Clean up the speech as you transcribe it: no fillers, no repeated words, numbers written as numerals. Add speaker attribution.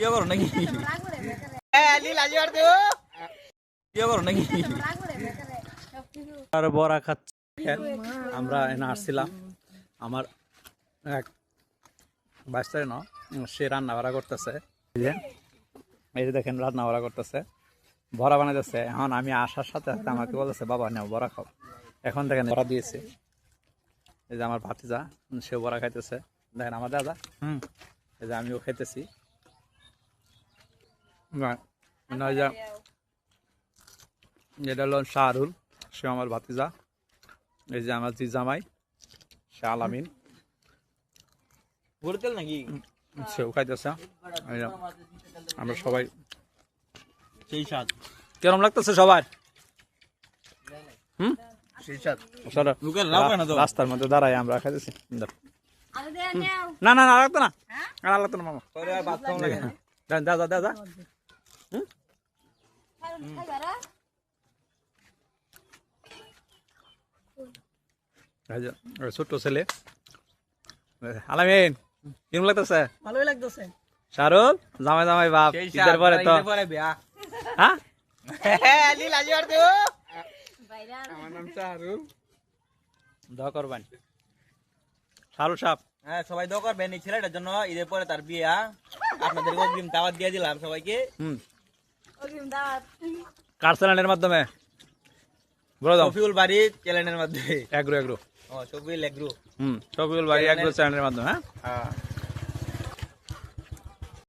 Speaker 1: কি করো নাকি কি করো নাকি আর বড়া খাচ্ছি আমরা এনে আসছিলাম আমার এক বাচ্চায় না সে রান্না বাড়া করতেছে এই যে দেখেন রান্না বাড়া করতেছে বড়া বানাইতেছে এখন আমি আসার সাথে সাথে আমাকে বলতেছে বাবা নেও বড়া খাও এখন দেখেন বড়া দিয়েছে এই যে আমার ভাতিজা সেও বড়া খাইতেছে দেখেন আমার দাদা এই যে আমিও খাইতেছি এটা হলো শাহরুল সে আমার ভাতিজা এই যে আমার জামাই সে আলামিন নাকি সেও খাইতেছে আমরা সবাই সেই স্বাদ কেরম লাগতেছে সবার রাস্তার মধ্যে দাঁড়াই আমরা খাইতেছি না না না লাগতো না লাগতো না মামা দাদা দাদা ছোট্ট ছেলে আলামিন কেমন লাগতেছে
Speaker 2: ভালোই লাগতেছে
Speaker 1: শাহরুল জামাই জামাই বাপ ঈদের পরে তো হ্যাঁ
Speaker 2: আমার নাম শাহরুল
Speaker 1: দোয়া করবেন শাহরুল সাহেব
Speaker 3: হ্যাঁ সবাই দোয়া করবেন এই ছেলেটার জন্য ঈদের পরে তার বিয়া আপনাদের অগ্রিম দাওয়াত দিয়ে দিলাম সবাইকে
Speaker 1: কার চ্যানেলের মাধ্যমে
Speaker 3: শফিউল বাড়ি চ্যানেলের মাধ্যমে
Speaker 1: এগ্রো
Speaker 3: ও শফিউল এগ্রো
Speaker 1: শফিউল বাড়ি এগ্রো চ্যানেলের মাধ্যমে হ্যাঁ
Speaker 3: হ্যাঁ